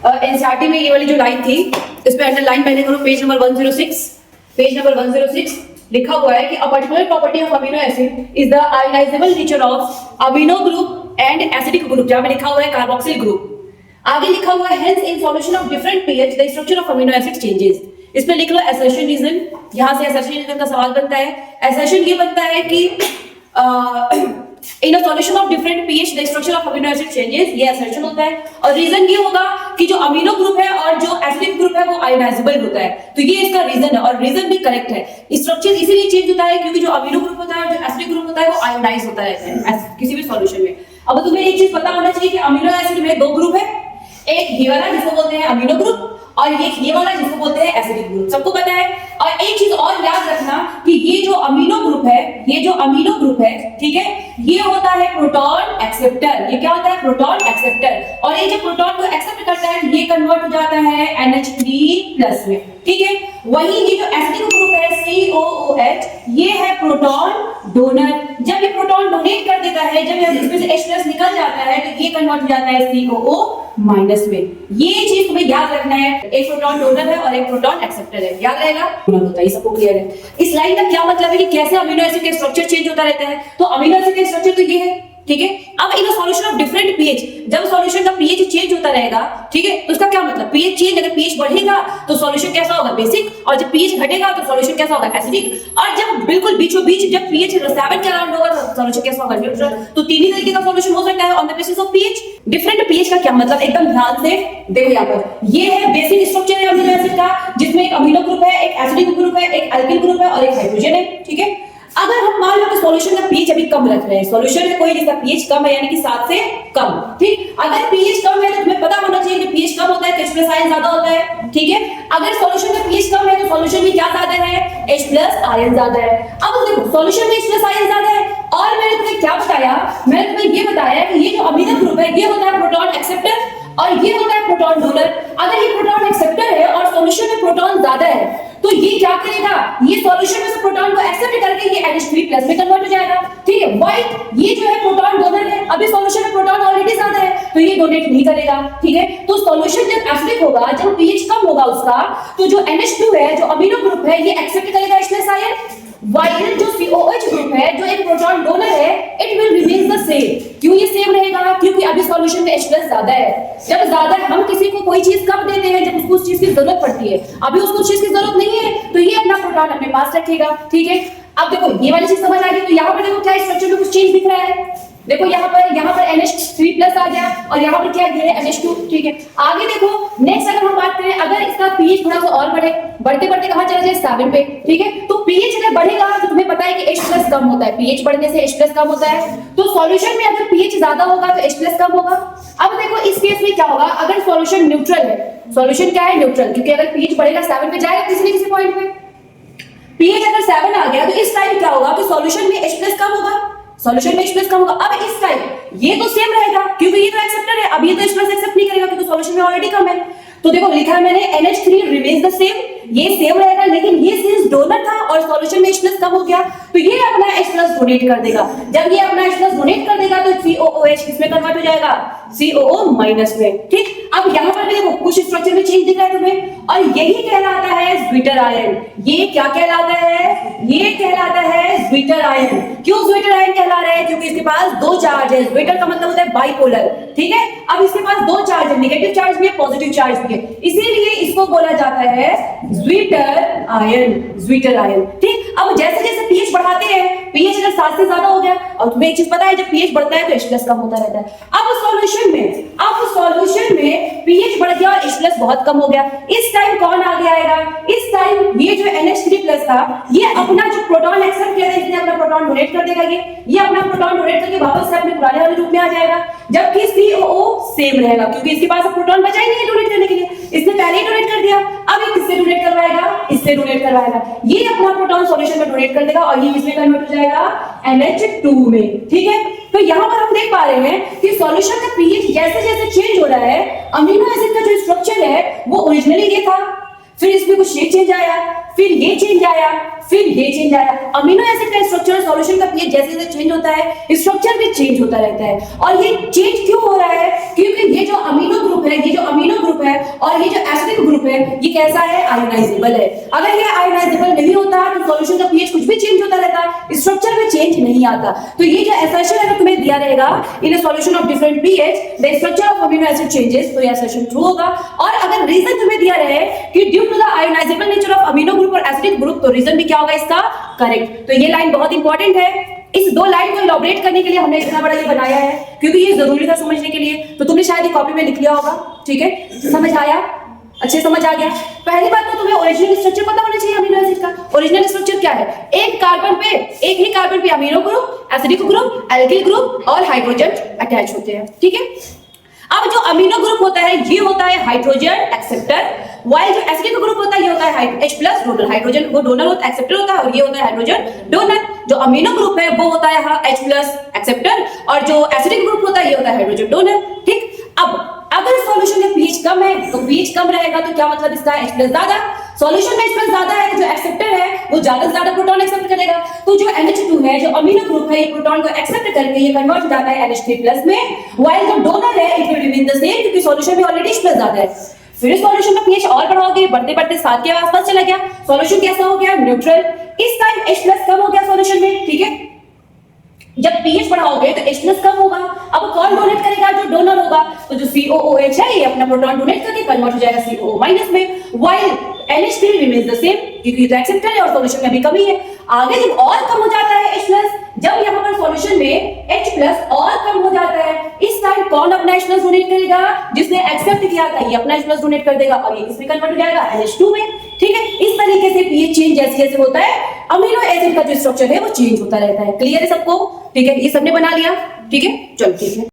NCERT में ये वाली जो लाइन थी, इस पे अंडरलाइन पहले करो, पेज नंबर 106। पेज नंबर 106 लिखा हुआ है कि a particular property of amino acid is the ionisable nature of amino group and acidic group, जहां में लिखा हुआ है कार्बोक्सिल ग्रुप। आगे लिखा हुआ है hence in solution of different pH the structure of amino acid changes. इस पे लिख लो असर्शन रीजन। यहां से असर्शन रीजन का सवाल बनता है। असर्शन ये बनता है कि in a solution of different pH the structure of amino acid changes, ये असर्शन होता है। और रीजन ये होगा कि जो अमीनो ग्रुप है और जो एसिडिक ग्रुप है वो आयोनाइजेबल होता है, तो ये इसका रीजन है और रीजन भी करेक्ट है। स्ट्रक्चर इसीलिए चेंज होता है क्योंकि जो अमीनो ग्रुप होता है और जो एसिडिक ग्रुप होता है वो आयोनाइज होता है किसी भी सॉल्यूशन में। अब तुम्हें एक चीज पता होना चाहिए कि अमीनो एसिड में दो ग्रुप है, एक ये वाला जिसको बोलते हैं अमीनो ग्रुप और ये वाला जिसको बोलते हैं एसिडिक ग्रुप, सबको पता है। और एक चीज और याद रखना कि ये जो अमीनो ग्रुप है, ये जो अमीनो ग्रुप है, ठीक है, ये होता है प्रोटॉन एक्सेप्टर। ये क्या होता है? Proton acceptor. और ये जो प्रोटॉन को एक्सेप्ट करता है ये कन्वर्ट हो जाता है NH3+ में, ठीक है। वही ये जो एसिडिक ग्रुप है COOH, ये है प्रोटॉन डोनर। जब ये प्रोटॉन डोनेट कर देता है, जब इसमें से H+ निकल जाता है तो ये कन्वर्ट हो जाता है COO- में। ये चीज तुम्हें याद रखना है, एक प्रोटॉन डोनर है और एक प्रोटॉन एक्सेप्टर है, याद रहेगा। होता है, सबको क्लियर है। इस लाइन का क्या मतलब है कि कैसे अमीनो एसिड का स्ट्रक्चर चेंज होता रहता है। तो अमीनो एसिड का स्ट्रक्चर तो ये है, ठीक है। अब in solution of different pH, जब सॉल्यूशन का पीएच चेंज होता रहेगा, ठीक है, तो उसका क्या मतलब? पीएच चेंज, अगर पीएच बढ़ेगा तो सॉल्यूशन कैसा होगा? बेसिक, और जब पीएच घटेगा तो सॉल्यूशन कैसा होगा? एसिडिक। और जब बिल्कुल बीचों बीच जब पीएच 7 के अराउंड होगा तो सॉल्यूशन कैसा होगा? न्यूट्रल। तो तीन ही तरीके का सॉल्यूशन हो सकता है on the basis of pH. Different pH का क्या मतलब, एकदम ध्यान से देखो। यहाँ पर ये है बेसिक स्ट्रक्चर है अमीनो एसिड का, जिसमें एक अमीनो ग्रुप है, एक एसिडिक ग्रुप है, एक अल्किल ग्रुप है और एक हाइड्रोजन है, ठीक है। अगर हम मान लो कि सॉल्यूशन का पीएच अभी कम रख रहे हैं, सॉल्यूशन में कोई जिसका पीएच कम है, यानी कि 7 से कम, ठीक। अगर पीएच कम है तो तुम्हें पता होना चाहिए कि पीएच कम होता है तो H+ आयन ज्यादा होता है, ठीक है। अगर सॉल्यूशन का पीएच कम है तो सॉल्यूशन में क्या ज्यादा है? H+ आयन ज्यादा है। अब देखो सॉल्यूशन में H+ आयन ज्यादा है और मैंने तुम्हें क्या बताया? मैंने तुम्हें ये बताया कि ये जो अमीनो ग्रुप है ये होता है प्रोटॉन एक्सेप्टर और ये होता है प्रोटॉन डोनर। अगर ये प्रोटॉन एक्सेप्टर है और सॉल्यूशन में प्रोटॉन ज्यादा है तो ये क्या करेगा? ये सॉल्यूशन में से प्रोटॉन को एक्सेप्ट करके ये NH3+ में कन्वर्ट हो जाएगा, ठीक है। व्हाइट ये जो है प्रोटॉन डोनर है, अभी सॉल्यूशन में प्रोटॉन ऑलरेडी ज्यादा है तो ये डोनेट नहीं करेगा, ठीक है। तो सॉल्यूशन जब एसिडिक होगा, जब पीएच कम होगा उसका, तो जो NH2 है, जो अमीनो ग्रुप है, ये एक्सेप्ट करेगा H+ आयन। वाइल जो COH ग्रुप है, जो एक प्रोटॉन डोनर है, it will remain the same. क्यों ये सेम रहेगा? क्योंकि अभी सॉल्यूशन में H+ ज्यादा है। जब ज्यादा हम किसी को कोई चीज कब देते हैं? जब उसको उस चीज की जरूरत पड़ती है। अभी उसको उस चीज की जरूरत नहीं है तो ये अपना प्रोटॉन अपने पास रखेगा, ठीक है। अब देखो ये वाली चीज समझ आ गई। तो यहाँ पर देखो क्या स्ट्रक्चर में कुछ चेंज दिख रहा है। देखो यहाँ पर NH3+ आ गया और यहाँ पर क्या है? NH2, ठीक है। आगे देखो नेक्स्ट अगर हम बात करें, अगर इसका पीएच थोड़ा सा और बढ़े, बढ़ते बढ़ते कहां चला जाए? 7 पे, ठीक है। तो पीएच अगर बढ़ेगा तो तुम्हें पता है कि H+ कम होता है, पीएच बढ़ने से H+ कम होता है। तो सॉल्यूशन में अगर पीएच ज्यादा होगा तो H+ कम होगा। अब देखो इस केस में क्या होगा? अगर सॉल्यूशन न्यूट्रल है, सॉल्यूशन क्या है? न्यूट्रल, क्योंकि अगर पीएच बढ़ेगा 7 पे जाएगा किसी न किसी पॉइंट पे। पीएच अगर 7 आ गया तो इस टाइम क्या होगा कि सॉल्यूशन में H+ कम होगा, सॉल्यूशन में H+ कम होगा। अब इस टाइम ये तो सेम रहेगा क्योंकि ये तो एक्सेप्टर है, अब ये तो H+ एक्सेप्ट नहीं करेगा क्योंकि सॉल्यूशन में ऑलरेडी कम है। तो देखो लिखा है मैंने NH3 रिमेन्स द सेम, ये सेम रहेगा, लेकिन ये सिंस डोनर था और सॉल्यूशन में H+ कम हो गया तो ये अपना H+ डोनेट कर देगा। जब ये अपना H+ डोनेट कर देगा तो COOH किसमें कन्वर्ट हो जाएगा? COO- में, ठीक। अब यहाँ पर भी देखो कुछ स्ट्रक्चर में चेंज दिख रहा है तुम्हें, और यही कहलाता है ज्विटर आयन। ये क्या कहलाता है? ये कहलाता है ज्विटर आयन। क्यों ज्विटर आयन कहला रहे हैं? क्योंकि इसके पास दो चार्ज है। ज्विटर का मतलब होता है बाइपोलर, ठीक है। अब इसके पास दो चार्ज है, नेगेटिव चार्ज भी है, पॉजिटिव चार्ज भी है, इसीलिए इसको बोला जाता है ज्विटर आयन, ज्विटर आयन, ठीक। अब जैसे जैसे पीएच बढ़ाते हैं, पीएच अगर 7 से ज्यादा हो गया, और तुम्हें एक चीज पता है जब पीएच बढ़ता है तो H+ कम होता रहता है। अब सॉल्यूशन में पीएच बढ़ गया और H+ बहुत कम हो गया। इस टाइम कौन आगे आएगा? इस टाइम ये जो NH3+ था, ये अपना जो प्रोटॉन एक्सेप्ट किया था, इसने अपना प्रोटॉन डोनेट कर देगा। ये अपना प्रोटॉन डोनेट करके वापस से अपने पुराने वाले रूप में आ जाएगा, जबकि COO सेम रहेगा क्योंकि इसके पास अब प्रोटॉन बचा ही नहीं है डोनेट करने के लिए, इसने पहले ही डोनेट कर दिया। अब ये किससे डोनेट करवाएगा? इससे डोनेट करवाएगा। ये अपना प्रोटॉन सॉल्यूशन में डोनेट कर देगा और ये किसमें कन्वर्ट हो जाएगा? NH2 में, ठीक है। तो यहाँ पर हम देख पा रहे हैं कि सॉल्यूशन का पीएच जैसे जैसे चेंज हो रहा है, अमीनो एसिड का जो स्ट्रक्चर है वो ओरिजिनली ये था, फिर इसमें कुछ ये चेंज आया, फिर ये चेंज आया, फिर ये चेंज आया। अमीनो एसिड का स्ट्रक्चर, सॉल्यूशन का पीएच जैसे जैसे चेंज होता है, स्ट्रक्चर भी चेंज होता रहता है। और ये चेंज क्यों हो रहा है? क्योंकि ये जो अमीनो ग्रुप है, ये जो अमीनो ग्रुप है और ये जो एसिडिक ग्रुप है ये कैसा है, आयोनाइजेबल है। अगर ये आयोनाइजेबल नहीं होता तो सॉल्यूशन का पीएच कुछ भी चेंज होता रहता, स्ट्रक्चर में चेंज नहीं आता। तो ये जो असर्शन अगर तुम्हें दिया रहेगा in a solution of different pH the structure of amino acid changes, तो ये असर्शन ट्रू होगा। और अगर रीजन तुम्हें दिया रहे कि due to the ionisable nature of amino group और एसिडिक ग्रुप, तो रीजन भी क्या होगा इसका, करेक्ट। तो ये लाइन बहुत इंपॉर्टेंट है। इस दो लाइन को इलैबोरेट करने के लिए हमने इतना बड़ा ये बनाया है क्योंकि ये जरूरी था समझने के लिए। तो तुमने शायद ये कॉपी में लिख लिया होगा, ठीक है, समझ आया, अच्छे समझ आ गया। पहली बात तो तुम्हें ओरिजिनल स्ट्रक्चर पता होना चाहिए अमीनो एसिड का। ओरिजिनल स्ट्रक्चर क्या है, एक ही कार्बन पे amino group, acidic group, alkyl group और हाइड्रोजन अटैच होते हैं, ठीक है। अब जो अमीनो ग्रुप होता है ये होता है हाइड्रोजन एक्सेप्टर, वाइल जो एसिडिक ग्रुप होता है ये होता है H+ डोनर। हाइड्रोजन वो डोनर होता है, एक्सेप्टर होता है, और ये होता है हाइड्रोजन डोनर। जो अमीनो ग्रुप है वो होता है H+ एक्सेप्टर, और जो एसिडिक ग्रुप होता है ये होता है हाइड्रोजन डोनर, ठीक। अब अगर सॉल्यूशन में पीएच कम है तो पीएच कम रहेगा, तो क्या मतलब इसका, H+ ज्यादा। सॉल्यूशन में H+ ज्यादा है तो जो एक्सेप्टर है वो ज्यादा से ज्यादा प्रोटॉन एक्सेप्ट करेगा। तो जो NH2 है, जो अमीनो ग्रुप है, ये प्रोटॉन को एक्सेप्ट करके ये कन्वर्ट हो जाता है NH3+ में, व्हाइल जो डोनर है it will remain the same क्योंकि सॉल्यूशन में ऑलरेडी H+ ज्यादा है। फिर सॉल्यूशन का पीएच और बढ़ाओगे, बढ़ते बढ़ते 7 के आसपास चला गया, सॉल्यूशन कैसा हो गया, न्यूट्रल। इस टाइम H+ कम हो गया सॉल्यूशन में, ठीक है। जब पीएच बढ़ाओगे तो H+ कम होगा। अब कौन डोनेट करेगा, जो डोनर होगा। तो जो COOH है ये अपना प्रोटॉन डोनेट करके कन्वर्ट हो जाएगा COO- में, while NH3 remains the same क्योंकि तो एक्सेप्टर है और सॉल्यूशन में भी कमी है। आगे जब और कम हो जाता है H+, जब यहाँ पर सॉल्यूशन में H+ और कम हो जाता है, इस टाइम कौन अपना H+ डोनेट करेगा, जिसने एक्सेप्ट किया था ये अपना H+ डोनेट कर देगा और ये इसमें कन्वर्ट हो जाएगा NH2 में, ठीक है। इस तरीके से पीएच चेंज जैसे जैसे होता है अमीनो एसिड का जो स्ट्रक्चर है वो चेंज होता रहता है। क्लियर है सबको, ठीक है, ये सबने बना लिया, ठीक है, चलो ठीक है।